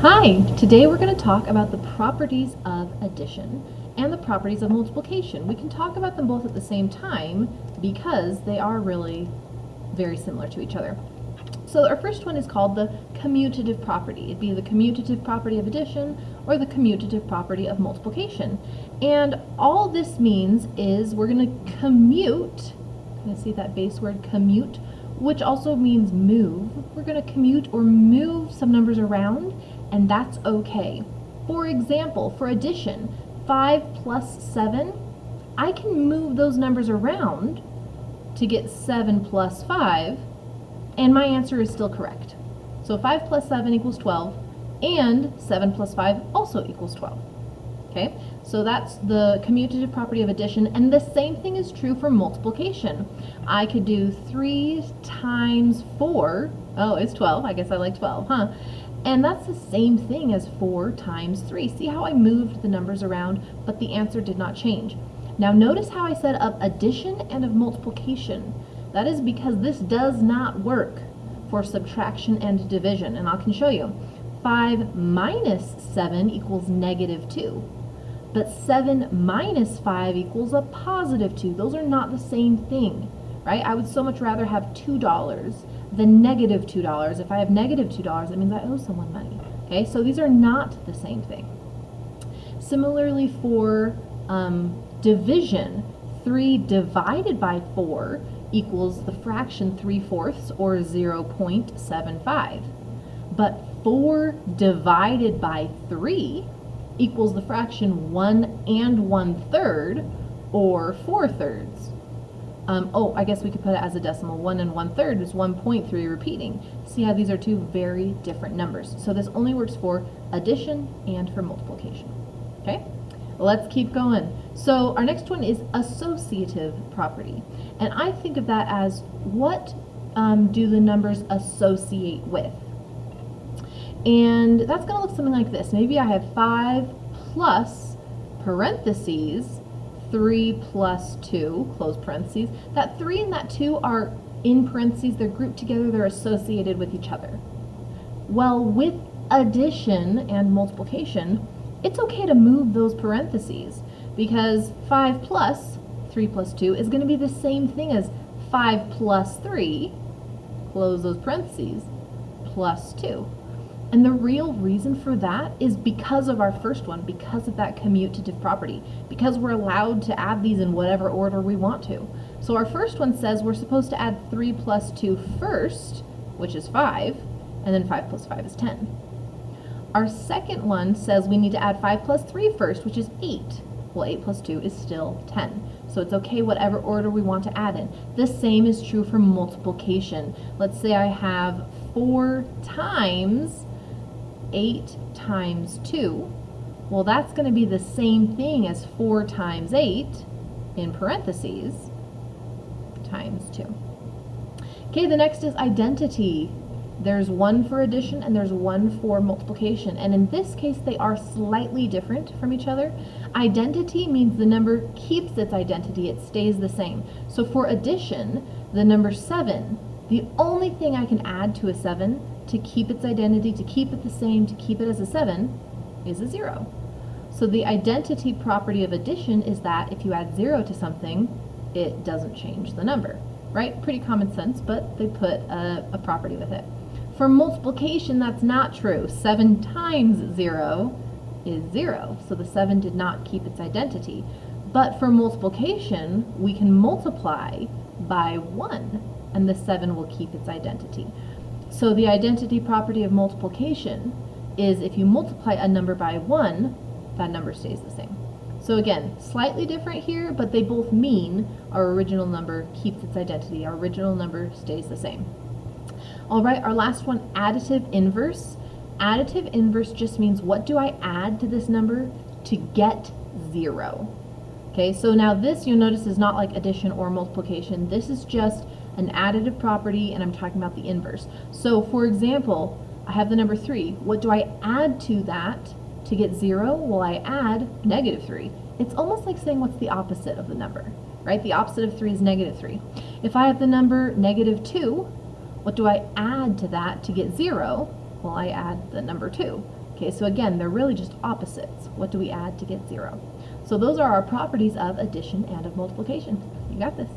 Hi, today we're going to talk about the properties of addition and the properties of multiplication. We can talk about them both at the same time because they are really very similar to each other. So our first one is called the commutative property. It'd be the commutative property of addition or the commutative property of multiplication. And all this means is we're going to commute, can I see that base word commute, which also means move. We're going to commute or move some numbers around, and that's okay. For example, for addition, 5 plus 7, I can move those numbers around to get 7 plus 5, and my answer is still correct. So 5 plus 7 equals 12, and 7 plus 5 also equals 12. Okay, so that's the commutative property of addition, and the same thing is true for multiplication. I could do 3 times 4, oh, it's 12, I guess I like 12, huh? And that's the same thing as 4 times 3. See how I moved the numbers around, but the answer did not change. Now notice how I said of addition and of multiplication. That is because this does not work for subtraction and division, and I can show you. 5 minus 7 equals negative 2. But 7 minus 5 equals a positive 2. Those are not the same thing, right? I would so much rather have $2 than negative $2. If I have negative $2, it means I owe someone money. Okay, so these are not the same thing. Similarly for division, 3 divided by 4 equals the fraction 3/4 or 0.75. But 4 divided by 3 equals the fraction 1 1/3 or 4/3. Oh, I guess we could put it as a decimal. 1 1/3 is 1.3 repeating. See how these are two very different numbers. So this only works for addition and for multiplication. Okay, let's keep going. So our next one is associative property. And I think of that as what do the numbers associate with? And that's going to look something like this. Maybe I have 5 plus parentheses 3 plus 2, close parentheses. That 3 and that 2 are in parentheses, they're grouped together, they're associated with each other. Well, with addition and multiplication, it's okay to move those parentheses because 5 plus 3 plus 2 is going to be the same thing as 5 plus 3, close those parentheses, plus 2. And the real reason for that is because of our first one, because of that commutative property, because we're allowed to add these in whatever order we want to. So our first one says we're supposed to add 3 plus 2 first, which is 5, and then 5 plus 5 is 10. Our second one says we need to add 5 plus 3 first, which is 8. Well, 8 plus 2 is still 10. So it's okay whatever order we want to add in. The same is true for multiplication. Let's say I have 4 times 8 times 2, well, that's going to be the same thing as 4 times 8, in parentheses, times 2. Okay, the next is identity. There's one for addition and there's one for multiplication, and in this case they are slightly different from each other. Identity means the number keeps its identity, it stays the same. So for addition, the number 7, the only thing I can add to a 7 to keep its identity, to keep it the same, to keep it as a 7, is a 0. So the identity property of addition is that if you add 0 to something, it doesn't change the number, right? Pretty common sense, but they put a property with it. For multiplication, that's not true. 7 times 0 is 0, so the 7 did not keep its identity. But for multiplication, we can multiply by 1, and the 7 will keep its identity. So the identity property of multiplication is if you multiply a number by 1, that number stays the same. So again, slightly different here, but they both mean our original number keeps its identity. Our original number stays the same. All right, our last one, additive inverse. Additive inverse just means what do I add to this number to get 0? Okay, so now this you'll notice is not like addition or multiplication. This is just an additive property, and I'm talking about the inverse. So for example, I have the number 3. What do I add to that to get 0? Well, I add negative 3. It's almost like saying what's the opposite of the number, right? The opposite of 3 is negative 3. If I have the number negative 2, what do I add to that to get 0? Well, I add the number 2. Okay, so again, they're really just opposites. What do we add to get 0? So those are our properties of addition and of multiplication. You got this.